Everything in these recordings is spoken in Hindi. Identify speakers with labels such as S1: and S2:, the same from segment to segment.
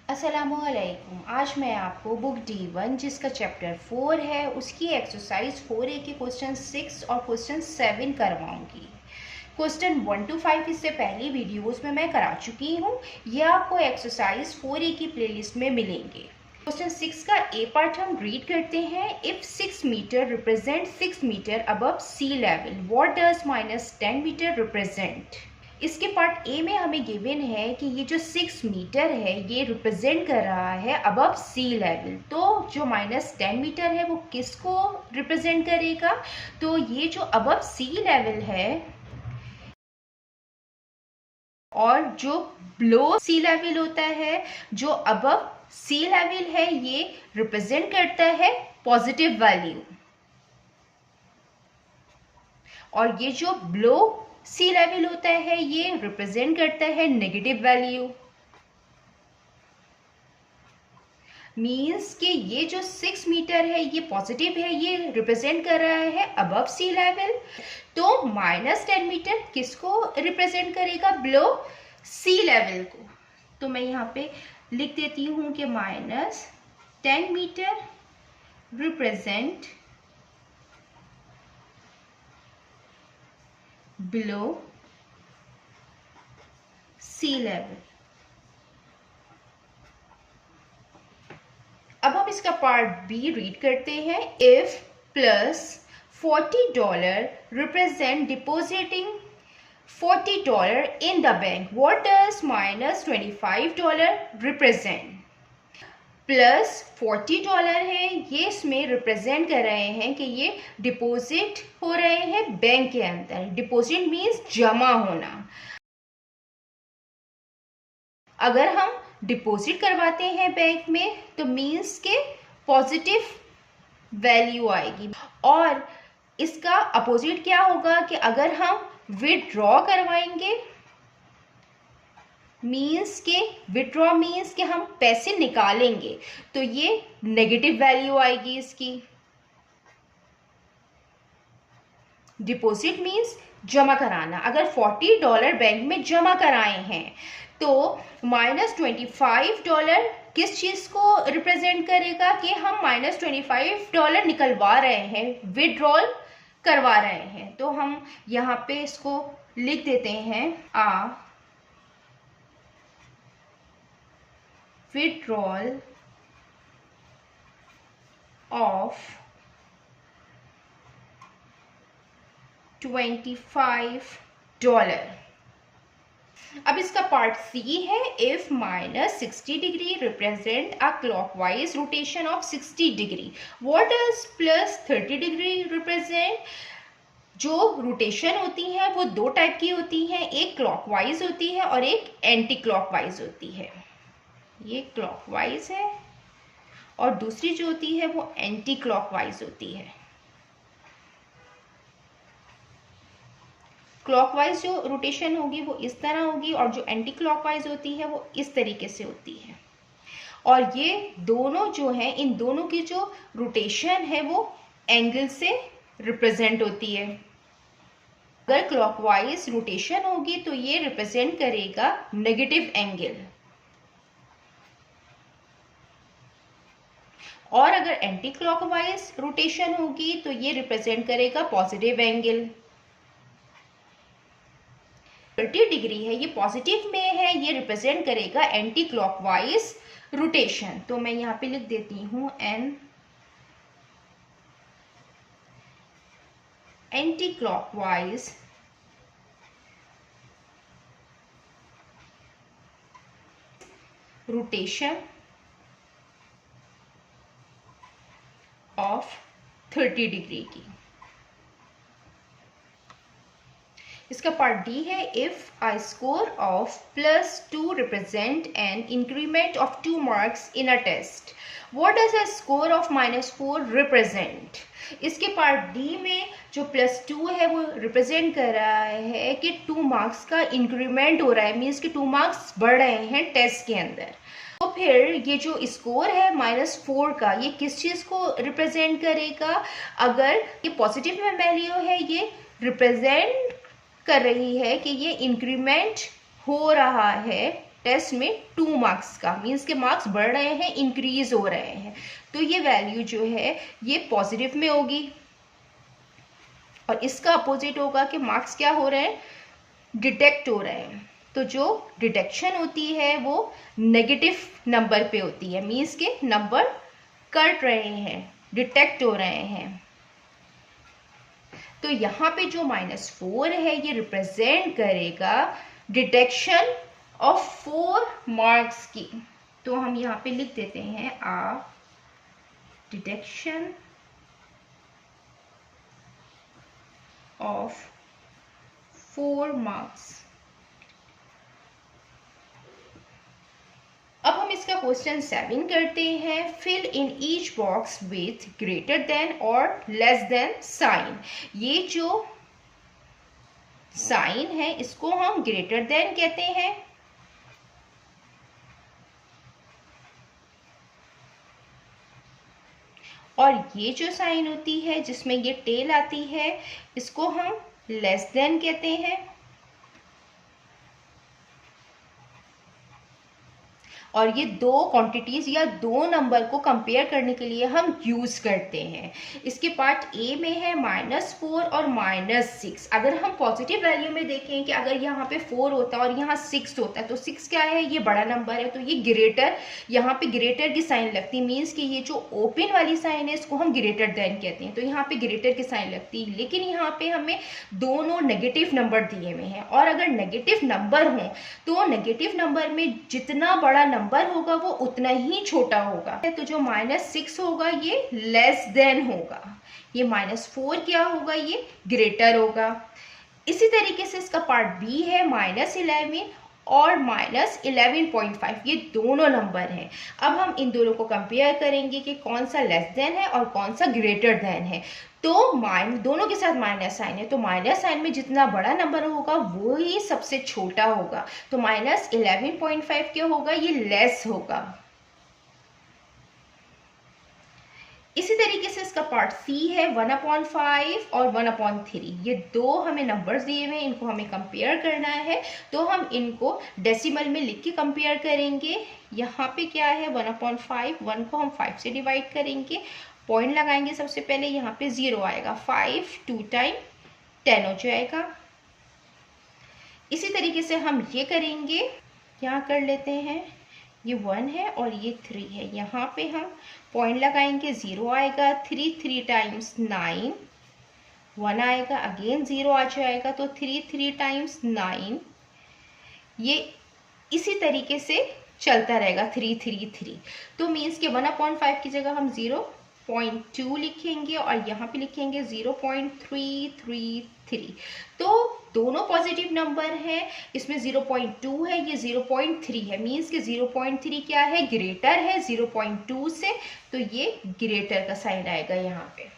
S1: अस्सलामुअलैकुम। आज मैं आपको बुक D1 जिसका चैप्टर 4 है उसकी एक्सरसाइज 4A के क्वेश्चन 6 और क्वेश्चन 7 करवाऊंगी। क्वेश्चन 1 to 5 इससे पहली वीडियोस में मैं करा चुकी हूँ। ये आपको एक्सरसाइज 4A की प्लेलिस्ट में मिलेंगे। क्वेश्चन 6 का ए पार्ट हम रीड करते हैं। If 6 metre represent 6 metre above sea level, what does -10 metre represent. इसके पार्ट ए में हमें गिवन है कि ये जो 6 मीटर है ये रिप्रेजेंट कर रहा है अबव सी लेवल। तो जो -10 मीटर है वो किसको रिप्रेजेंट करेगा? तो ये जो अबव सी लेवल है और जो बिलो सी लेवल होता है, जो अबव सी लेवल है, ये रिप्रेजेंट करता है पॉजिटिव वैल्यू, और ये जो बिलो सी लेवल होता है ये रिप्रेजेंट करता है नेगेटिव वैल्यू। मीन्स कि ये जो 6 मीटर है ये पॉजिटिव है, ये रिप्रेजेंट कर रहा है अबव सी लेवल। तो -10 मीटर किसको रिप्रेजेंट करेगा? बिलो सी लेवल को। तो मैं यहाँ पे लिख देती हूँ कि -10 मीटर रिप्रेजेंट बिलो सी लेवल। अब हम इसका पार्ट बी रीड करते हैं। If $40 represent depositing $40 in the bank, what does -$25 represent? $40 है, ये इसमें रिप्रेजेंट कर रहे हैं कि ये डिपॉजिट हो रहे हैं बैंक के अंदर। डिपॉजिट मीन्स जमा होना। अगर हम डिपॉजिट करवाते हैं बैंक में तो मीन्स के पॉजिटिव वैल्यू आएगी। और इसका अपोजिट क्या होगा कि अगर हम विड्रॉ करवाएंगे, मीन्स के विड्रॉ मीन्स कि हम पैसे निकालेंगे, तो ये नेगेटिव वैल्यू आएगी इसकी। डिपॉजिट मीन्स जमा कराना। अगर $40 बैंक में जमा कराए हैं तो -$25 किस चीज़ को रिप्रेजेंट करेगा कि हम -$25 निकलवा रहे हैं, विड्रॉल करवा रहे हैं। तो हम यहाँ पे इसको लिख देते हैं विड्रॉल ऑफ $25। अब इसका पार्ट सी है। If -60 degree represent a clockwise rotation of 60 degree, what does +30 degree represent? जो रोटेशन होती है वो दो टाइप की होती हैं, एक क्लॉकवाइज होती है और एक एंटी क्लॉकवाइज होती है। ये क्लॉकवाइज है और दूसरी जो होती है वो एंटी क्लॉकवाइज होती है। क्लॉकवाइज जो रोटेशन होगी वो इस तरह होगी और जो एंटी क्लॉकवाइज होती है वो इस तरीके से होती है। और ये दोनों जो हैं, इन दोनों की जो रोटेशन है वो एंगल से रिप्रेजेंट होती है। अगर क्लॉकवाइज रोटेशन होगी तो ये रिप्रेजेंट करेगा नेगेटिव एंगल, और अगर एंटी क्लॉकवाइज रोटेशन होगी तो ये रिप्रेजेंट करेगा पॉजिटिव एंगल। 30 डिग्री है, ये पॉजिटिव में है, ये रिप्रेजेंट करेगा एंटी क्लॉकवाइज रोटेशन। तो मैं यहाँ पे लिख देती हूँ anti clockwise rotation of 30 degree की। इसका पार्ट डी है। If a score of +2 represent an increment of 2 marks in a test, what does a score of -4 represent? इसके पार्ट डी में जो +2 है वो रिप्रेजेंट कर रहा है कि 2 मार्क्स का इंक्रीमेंट हो रहा है, मीन्स कि 2 मार्क्स बढ़ रहे हैं टेस्ट के अंदर। तो फिर ये जो स्कोर है -4 का, ये किस चीज़ को रिप्रेजेंट करेगा? अगर ये पॉजिटिव में वैल्यू है, ये रिप्रेजेंट कर रही है कि ये इंक्रीमेंट हो रहा है टेस्ट में 2 मार्क्स का, मीन्स के मार्क्स बढ़ रहे हैं, इंक्रीज हो रहे हैं, तो ये वैल्यू जो है ये पॉजिटिव में होगी। और इसका अपोजिट होगा कि मार्क्स क्या हो रहे हैं, डिटेक्ट हो रहे हैं। तो जो डिटेक्शन होती है वो नेगेटिव नंबर पे होती है, मीन्स के नंबर कट रहे हैं, डिटेक्ट हो रहे हैं। तो यहाँ पे जो -4 है ये रिप्रेजेंट करेगा डिटेक्शन ऑफ 4 मार्क्स की। तो हम यहाँ पे लिख देते हैं डिटेक्शन ऑफ 4 मार्क्स। अब हम इसका क्वेश्चन 7 करते हैं। Fill in each box with greater than और लेस देन साइन। ये जो साइन है इसको हम ग्रेटर देन कहते हैं, और ये जो साइन होती है जिसमें ये टेल आती है इसको हम लेस देन कहते हैं। और ये दो क्वांटिटीज या दो नंबर को कंपेयर करने के लिए हम यूज करते हैं। इसके पार्ट ए में है -4 और -6। अगर हम पॉजिटिव वैल्यू में देखें कि अगर यहाँ पे 4 होता है और यहाँ 6 होता है, तो 6 क्या है, ये बड़ा नंबर है, तो ये ग्रेटर, यहाँ पे ग्रेटर की साइन लगती, मीन्स कि ये जो ओपन वाली साइन है इसको हम ग्रेटर देन कहते हैं, तो यहाँ पे ग्रेटर की साइन लगती। लेकिन यहाँ पे हमें दोनों नेगेटिव नंबर दिए हुए हैं, और अगर नेगेटिव नंबर हो तो नेगेटिव नंबर में जितना बड़ा नंबर होगा वो उतना ही छोटा होगा। तो जो -6 होगा ये लेस देन होगा, ये -4 क्या होगा, ये ग्रेटर होगा। इसी तरीके से इसका पार्ट बी है -11 और -11.5, ये दोनों नंबर हैं। अब हम इन दोनों को कंपेयर करेंगे कि कौन सा लेस देन है और कौन सा ग्रेटर देन है। तो दोनों के साथ माइनस साइन है, तो माइनस साइन में जितना बड़ा नंबर होगा वो ही सबसे छोटा होगा। तो -11.5 क्या होगा, ये लेस होगा। इसी तरीके से इसका पार्ट सी है 1/5 और 1/3। ये दो हमें नंबर्स दिए हुए हैं, इनको हमें कंपेयर करना है, तो हम इनको डेसिमल में लिख के कंपेयर करेंगे। यहाँ पे क्या है 1/5, 1 को हम 5 से डिवाइड करेंगे, पॉइंट लगाएंगे सबसे पहले, यहाँ पे 0 आएगा, 5 2 टाइम 10 हो जाएगा। इसी तरीके से हम ये करेंगे, यहाँ कर लेते हैं, ये 1 है और ये 3 है, यहाँ पे हम पॉइंट लगाएंगे, 0 आएगा, 3 टाइम्स 9, 1 आएगा, अगेन 0 आ जाएगा, तो 3 टाइम्स 9, ये इसी तरीके से चलता रहेगा 3 तो मीन्स के 1/5 की जगह हम 0.2 लिखेंगे और यहाँ पे लिखेंगे 0.333। तो दोनों पॉजिटिव नंबर है, इसमें 0.2 है, ये 0.3 है, मीन्स के 0.3 क्या है, ग्रेटर है 0.2 से, तो ये ग्रेटर का साइन आएगा यहाँ पे।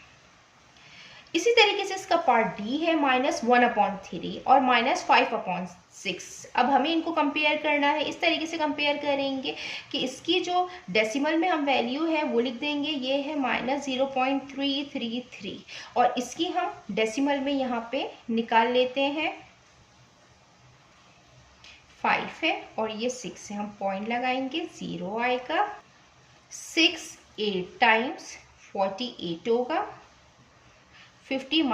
S1: इसी तरीके से इसका पार्ट डी है -1/3 और -5/6। अब हमें इनको कंपेयर करना है, इस तरीके से कंपेयर करेंगे कि इसकी जो डेसिमल में हम वैल्यू है वो लिख देंगे, ये है -0.333 और इसकी हम डेसिमल में यहाँ पे निकाल लेते हैं, 5 है और ये 6 है, हम पॉइंट लगाएंगे, 0 आएगा, 6 8 टाइम्स 48 होगा, 50 -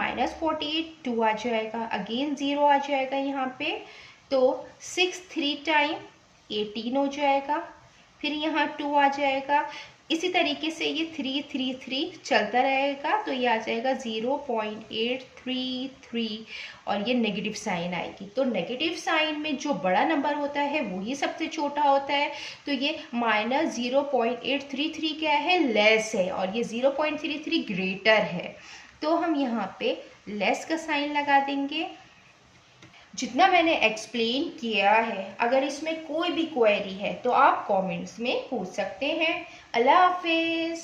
S1: 48 2 आ जाएगा, अगेन 0 आ जाएगा यहाँ पे, तो 6 3 टाइम 18 हो जाएगा, फिर यहाँ 2 आ जाएगा। इसी तरीके से ये 3 चलता रहेगा, तो ये आ जाएगा 0.833 और ये नेगेटिव साइन आएगी। तो नेगेटिव साइन में जो बड़ा नंबर होता है वही सबसे छोटा होता है, तो ये -0.833 क्या है, लेस है, और ये 0.33 ग्रेटर है, तो हम यहाँ पे लेस का साइन लगा देंगे। जितना मैंने एक्सप्लेन किया है, अगर इसमें कोई भी क्वेरी है तो आप कमेंट्स में पूछ सकते हैं। अल्लाह हाफिज़।